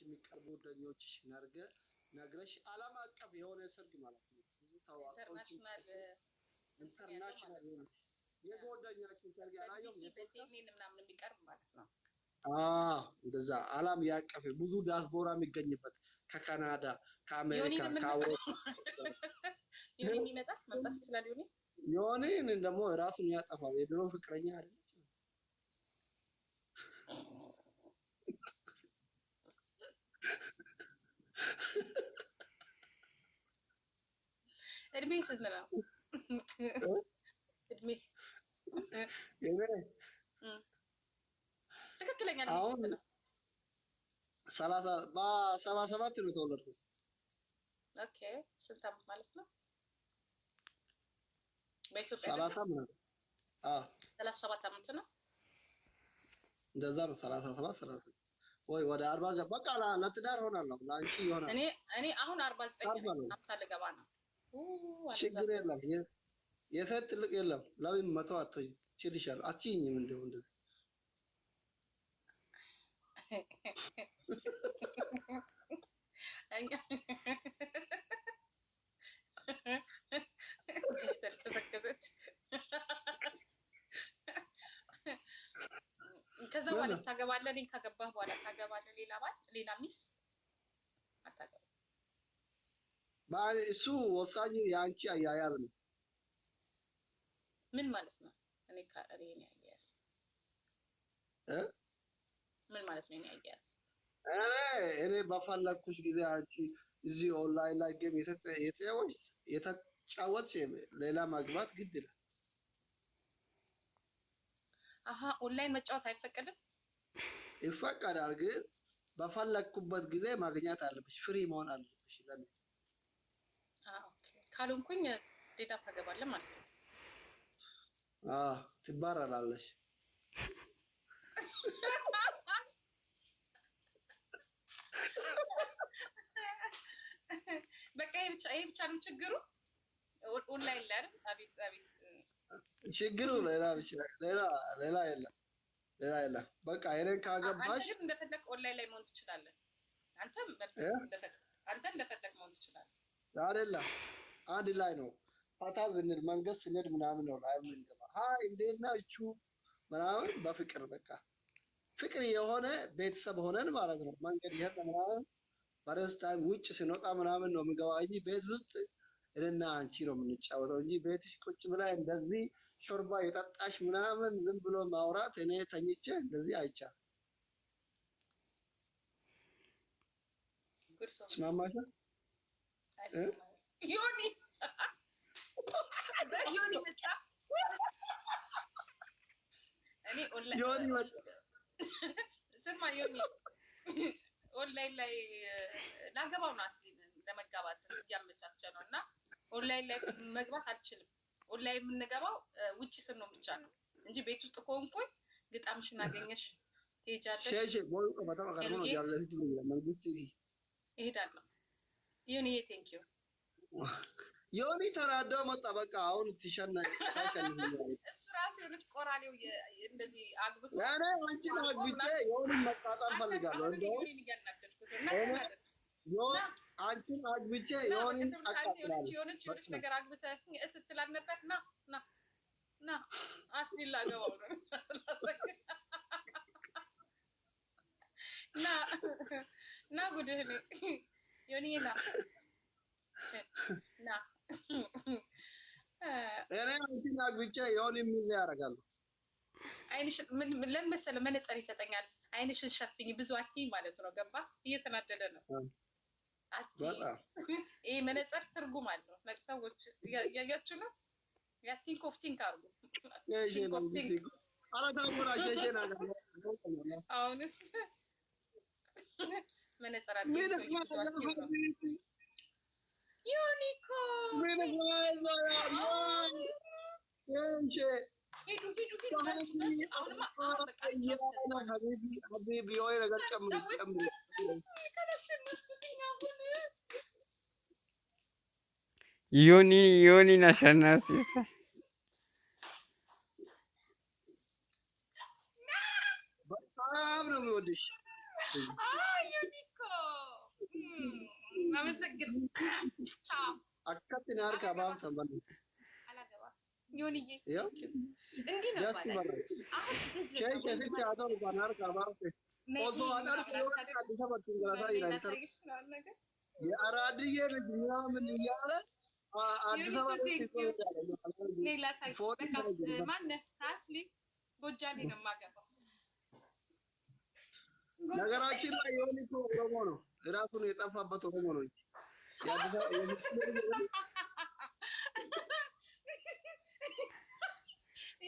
የሚቀርቡ ጓደኞችሽ ነግረሽ ዓለም አቀፍ የሆነ ሰርግ ማለት ነው። ብዙ ታዋቂዎች ኢንተርናሽናል የጓደኛችን ሰርግ ያላየው በሲኤንኤን ምናምን የሚቀርብ ማለት ነው። እንደዛ ዓለም ያቀፈ ብዙ ዲያስፖራ የሚገኝበት ከካናዳ፣ ከአሜሪካ፣ ከአውሮፓ ዮኒ የሚመጣ መምጣት ይችላል። ዮኒን ደግሞ ራሱን ያጠፋል። የድሮ ፍቅረኛ አይደለች። እድሜ ስንት ነው? እድሜ ትክክለኛ አሁን 77 ነው የተወለድኩት። ኦኬ ስንት ዓመት ማለት ነው? በኢትዮጵያ 37 ዓመት ነው። እንደዛ ነው። 37 ወይ ወደ 40 ገባ። በቃ ለትዳር ሆናለሁ። ላንቺ ይሆናል። እኔ አሁን 49 ዓመት ልገባ ነው። ችግር የለም። የሴት ትልቅ የለም። ለምን መቶ አትሆኝ ይችላል። አትይኝም እንደው እንደዚህ ከዛ በኋላ ታገባለህ። እኔን ካገባህ በኋላ ታገባለህ ሌላ ባል ሌላ ሚስት አታገባም። እሱ ወሳኙ የአንቺ አያያዝ ነው። ምን ማለት ነው? እኔ አያያዝ ምን ማለት ነው? እኔ በፈለኩሽ ጊዜ አንቺ እዚህ ኦንላይን ላይ ጌም የተጫወትሽ ሌላ ማግባት ግድ ይላል። ኦንላይን መጫወት አይፈቀድም? ይፈቀዳል፣ ግን በፈለኩበት ጊዜ ማግኘት አለብሽ። ፍሪ መሆን አለብሽ። ካልሆንኩኝ ሌላ ታገባለህ ማለት ነው። ትባረራለሽ። በቃ ይሄ ብቻ ነው ችግሩ። ኦንላይን ላይ አይደል? አቤት ችግሩ ሌላ የለም። በቃ እኔን ካገባሽ አንተ ግን እንደፈለክ ኦንላይን ላይ መሆን ትችላለህ። አንተ እንደፈለክ መሆን ትችላለህ። አይደለም አንድ ላይ ነው። ፋታ ብንል መንግስት ስንሄድ ምናምን ነው ላይ ምንገባ ሃይ እንዴት ናችሁ ምናምን በፍቅር በቃ ፍቅር የሆነ ቤተሰብ ሆነን ማለት ነው። መንገድ ይሄን ምናምን በረስታም ውጭ ስንወጣ ምናምን ነው የምገባ እንጂ ቤት ውስጥ እኔና አንቺ ነው የምንጫወተው እንጂ ቤትሽ ቁጭ ብላ እንደዚህ ሾርባ የጠጣሽ ምናምን ዝም ብሎ ማውራት እኔ ተኝቼ እንደዚህ አይቻልም። ስማማሽ ዮኒ ዮኒ መጣ። እኔ ኦንላይን ስማ ዮኒ ኦንላይን ላይ ላገባው ነው አስሊን ለመጋባት እያመቻቸ ነው እና ኦንላይን ላይ መግባት አልችልም። ኦንላይን የምንገባው ውጪ ስንሆን ብቻ ነው እንጂ ቤት ውስጥ ከሆንኩኝ ግጣምሽን አገኘሽ ትሄጃለሽ። እሄዳለሁ። ዮኒ ቴንክ ዩ ዮኒ ተራዳው መጣ። በቃ አሁን ትሸነሽ እሱ ራሱ የልጅ ቆራሌው እንደዚህ አግብቶ ያኔ አንቺን አግብቼ ዮኒ መጣጣል ፈልጋለሁ። ዮኒን እያናደድኩት እና አንቺን አግብቼ ዮኒን አቃጥላለሁ። የሆነች ነገር አግብተህ ስትላል ነበር። ና አስሊላ ገባው ነው ና ጉድህ ነው ዮኒ ና እኔ አንቺን አግብቼ ዮኒ ምን ያደርጋሉ? አይንሽ ምን ለመሰለ መነጽር ይሰጠኛል። አይንሽን ሸፍኝ ብዙ አትይ ማለት ነው። ገባ? እየተናደደ ነው። ይሄ መነጽር ትርጉም አለው። ሰዎች ያያችሁ ነው። ያ ቲንክ ኦፍ ቲንክ አርጉ። አሁንስ መነጽር አለ ዩኒኮ ዮኒ አሸናፊ በጣም ነው የሚወድሽ። ዩኒኮ አመሰግን ቻው አካትን አርካ ባፍተን ባል አላገባ ዮኒዬ ያ እንዲህ ነው ደስ ይበላል ቼቼ ሲቲ አቶር ባናርካ ባፍተ ኦዞ አጋር ከወጣ ተፈትን ገራታ ይላል የአራድዬ ልጅ ምናምን እያለ አዲስ አበባ ሌላ ሳይ በቃ ማነህ አስሊ ጎጃሜ ነው የማገባው። ነገራችን ላይ የሆነ እኮ ኦሮሞ ነው ራሱን የጠፋበት ኦሮሞ ነው እንጂ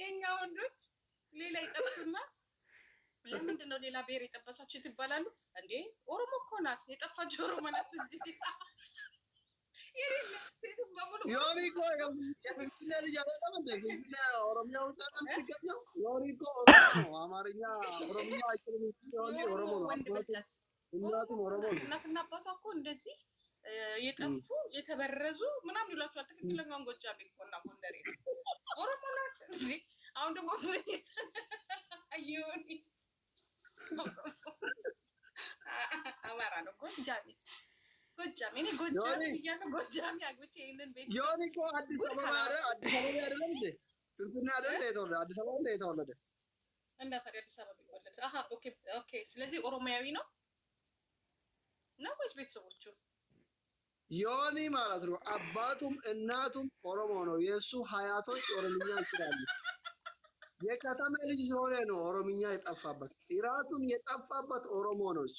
የኛ ወንዶች ሌላ ይጠብሱና ለምንድን ነው ሌላ ብሔር የጠበሳችሁት ይባላሉ እንዴ? ኦሮሞ እኮ ናት የጠፋችው ኦሮሞ ናት እንጂ ዮኒ እኮ የፍንፍኔ ልጅ አይደለም እንደ ፍንፍኔ ኦሮሚያ ውስጥ ነው የምትገኘው። ዮኒ እኮ ኦሮሞ ነው፣ አማርኛ ኦሮምኛ አይችልም እንጂ ዮኒ ኦሮሞ ነው። እናቱም ኦሮሞ ነው። እናትና አባቷ እኮ እንደዚህ የጠፉ የተበረዙ ምናምን ይሏቸዋል። ትክክለኛውን ጎጃሜ እኮ እና ጎንደሬ ኦሮሞ ናት እንጂ አሁን ደግሞ ዮኒ አማራ ነው ጎጃሜ ጎጃሜ እኔ ጎጃሜ ብያለሁ። ጎጃሜ አግብቼ ይሄንን ቤት ዮኒ እኮ አዲስ አበባ አይደለም እንዴ? ፍንፍኔ አይደለም የተወለደ አዲስ አበባ እንደ የተወለደ እና ታዲያ አዲስ አበባ ቢወለድ ኦኬ ኦኬ። ስለዚህ ኦሮሚያዊ ነው ወይስ ቤተሰቦቹ? ዮኒ ማለት ነው አባቱም እናቱም ኦሮሞ ነው። የእሱ ሀያቶች ኦሮምኛ ይችላሉ። የከተማ ልጅ ስለሆነ ነው ኦሮምኛ የጠፋበት። ራሱን የጠፋበት ኦሮሞ ነው እሱ።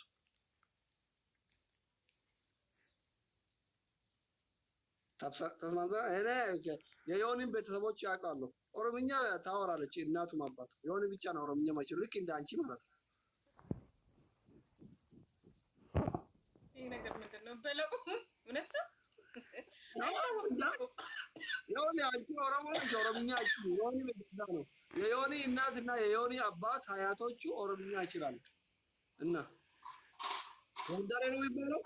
ተስማምታ እኔ የዮኒን ቤተሰቦች ያውቃሉ። ኦሮምኛ ታወራለች እናቱም አባቱ። ዮኒ ብቻ ነው ኦሮምኛ ማይችል ልክ እንደ አንቺ ማለት ነው። ይሄ ነገር ምንድን ነው በለው? እውነት ነው ዮኒ አንቺ ኦሮሞ ነሽ፣ ኦሮምኛ አይችል። ዮኒ ብቻ ነው የዮኒ እናትና የዮኒ አባት ሀያቶቹ ኦሮምኛ ይችላሉ። እና ጎንደሬ ነው የሚባለው።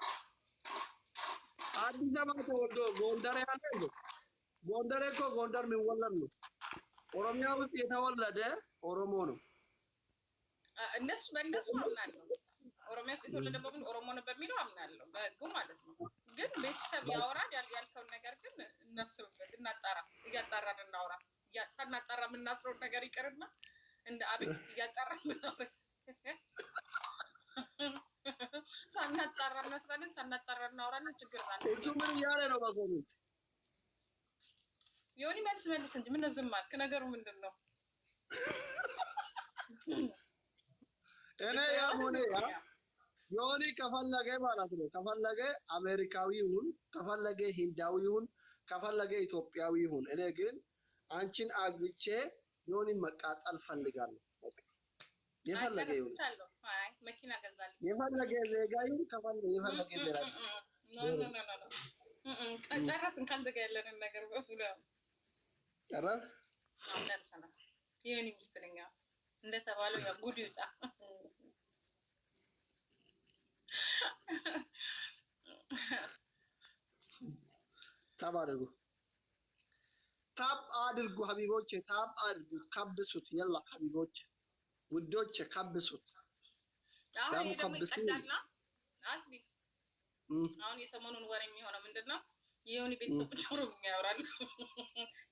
አዲስ አበባ ተወልዶ ጎንደሬ ያለ እንዴ? ጎንደሬ እኮ ጎንደር የሚወለድ ነው። ኦሮሚያ ውስጥ የተወለደ ኦሮሞ ነው። እነሱ በእነሱ አምናለሁ። ኦሮሚያ ውስጥ የተወለደ በምን ኦሮሞ ነው በሚለው አምናለሁ፣ በህጉ ማለት ነው። ግን ቤተሰብ ያወራል ያልከውን ነገር ግን እናስብበት፣ እናጣራ፣ እያጣራን እናውራ። ሳናጣራ የምናስረውን ነገር ይቅርና እንደ አቤት እያጣራን ብናወራ ሳናጣራ እናስራለን፣ ሳናጣራ እናወራለን። ችግር አለ። እሱ ምን እያለ ነው በኮሜንት? ዮኒ መልስ እንጂ ምነው ዝም አልክ? ነገሩ ምንድን ነው? እኔ ያም ሆነ ያ ዮኒ ከፈለገ ማለት ነው ከፈለገ አሜሪካዊ ይሁን፣ ከፈለገ ሂንዳዊ ይሁን፣ ከፈለገ ኢትዮጵያዊ ይሁን። እኔ ግን አንቺን አግብቼ ዮኒን መቃጠል ፈልጋለሁ። የፈለገ ይሁን መኪና ገዛልኝ፣ የፈለገ ዜጋ ይሁን፣ ከፈለገ የፈለገ ዜጋ ጨረስን። ከአንተ ጋር ያለንን ነገር በሙሉ ጨርሰናል። ዮኒ ሚስት ነኝ እንደተባለው ያ ጉድ ይውጣ። ታብ አድርጉ ሀቢቦቼ፣ ታብ አድርጉ፣ ከብሱት። የላ ሀቢቦቼ ውዶቼ ከብሱት። አሁን ደግሞ ይቀዳልና አስቢ። አሁን የሰሞኑን ወሬ የሚሆነው ምንድን ነው? የዮኒ ቤተሰቦች ኦሮምኛ ያወራሉ።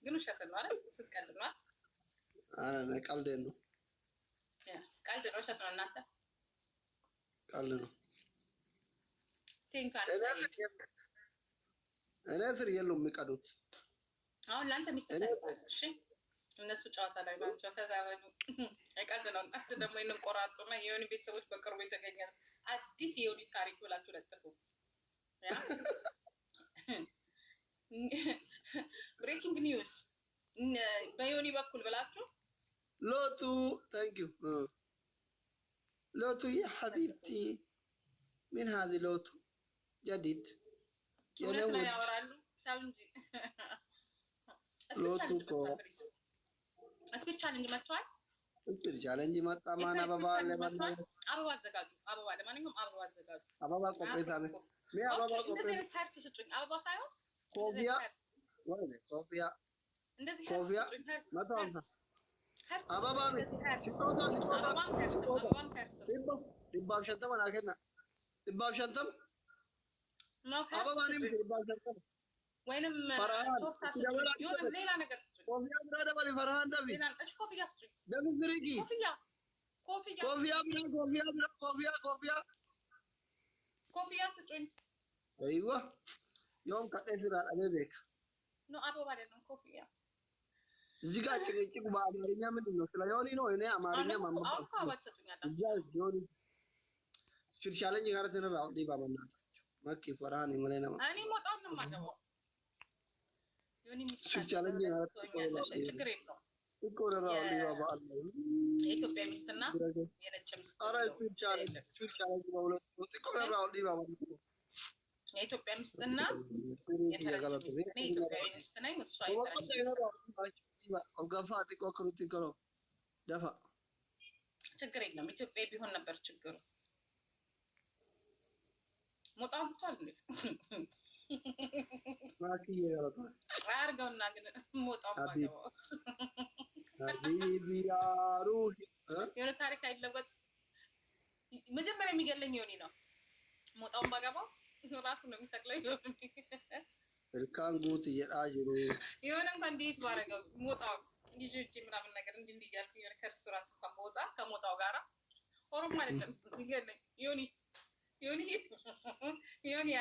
ግን ውሸት ነው አይደል? ስትቀልድ ነው አይደል? ቀልድ ነው፣ ቀልድ ነው። ውሸት ነው። እናንተ ቀልድ ነው። እኔ ስር የሉም የሚቀዱት። አሁን ለአንተ ሚስት እሺ፣ እነሱ ጨዋታ ላይ ናቸው። ከዛ ቀልድ ነው። እናንተ ደግሞ ይንቆራጡና የዮኒ ቤተሰቦች በቅርቡ የተገኘ አዲስ የዮኒ ታሪክ ብላችሁ ለጥፉ። ብሬኪንግ ኒውስ በዮኒ በኩል ብላችሁ ሎቱ ታንክ ዩ ሎቱ ያ ሐቢብቲ ምን هذه ሎቱ ጀዲድ እውነት ላይ ያወራሉ። ሎቱ እኮ ስፒች ቻሌንጅ መጥቷል። ስፒች ቻሌንጅ መጣ። ማን አበባ ለማን አበባ አዘጋጁ። አበባ ለማንኛውም አበባ አዘጋጁ። አበባ ቆጴታ ነው። ምን አበባ ቆጴታ እንደዚህ አይነት ሀርት ስጡኝ። አበባ ሳይሆን ኮፊያ ወይ ኮፊያ እንደዚህ ኮፊያ መጣውና አበባ ነው። ሲጦታ ዲባብ ሸንተም አናከና ዲባብ ሸንተም አበባኔ ምትባል ሰጠ ወይንም ቶፍታ ስጡኝ፣ የሆነ ሌላ ነገር ስጡኝ። ኮፍያ ብራ ደበል ፈርሃን ደቢ ኮፍያ ስጡኝ። ደምን ግሪጊ ኮፍያ ስጡኝ። አይዋ ዮም ከጤፍራ አበቤክ ኖ አበባ አይደለም ኮፍያ። እዚህ ጋር ጭቅጭቅ በአማርኛ ምንድን ነው? ስለ ዮኒ ነው። እኔ አማርኛ ማማር ዮኒ ስፔሻለኝ ጋር ተነራው ዲባ በእናታችሁ ማኪ ፈራን ይመለና እኔ ሞጣው ነው የማገባው። ዮኒ ሚስት ስፔሻለኝ ጋር ችግር የለውም እኮ ነው ዲባ ባል የኢትዮጵያ ሚስትና የነጭ ሚስት አረ ስፔሻለኝ በሁለት እኮ ነው ዲባ ባል የኢትዮጵያ ሚስትና የፈረንጅ ሚስት ነኝ። ኢትዮጵያዊ ሚስት ነኝ። እሷ ችግር የለም። ኢትዮጵያ ቢሆን ነበር ችግሩ። ሞጣው ብቻል እንዴ አያርገውና ግን ሞጣው ባገባውስ የሆነ ታሪክ አይለወጥ። መጀመሪያ የሚገለኝ ዮኒ ነው። ሞጣውን ባገባው ራሱ ነው የሚሰቅለው። እልካን ጉት እየዳጅሩ የሆነ እንኳን እንዴት ባረገው ሞጣው ይዤ ምናምን ነገር እንዲህ እያልኩ የሆነ ከሬስቶራንት እንኳን በወጣ ከሞጣው ጋራ ኦሮሞ አይደለም የሚገለኝ ዮኒ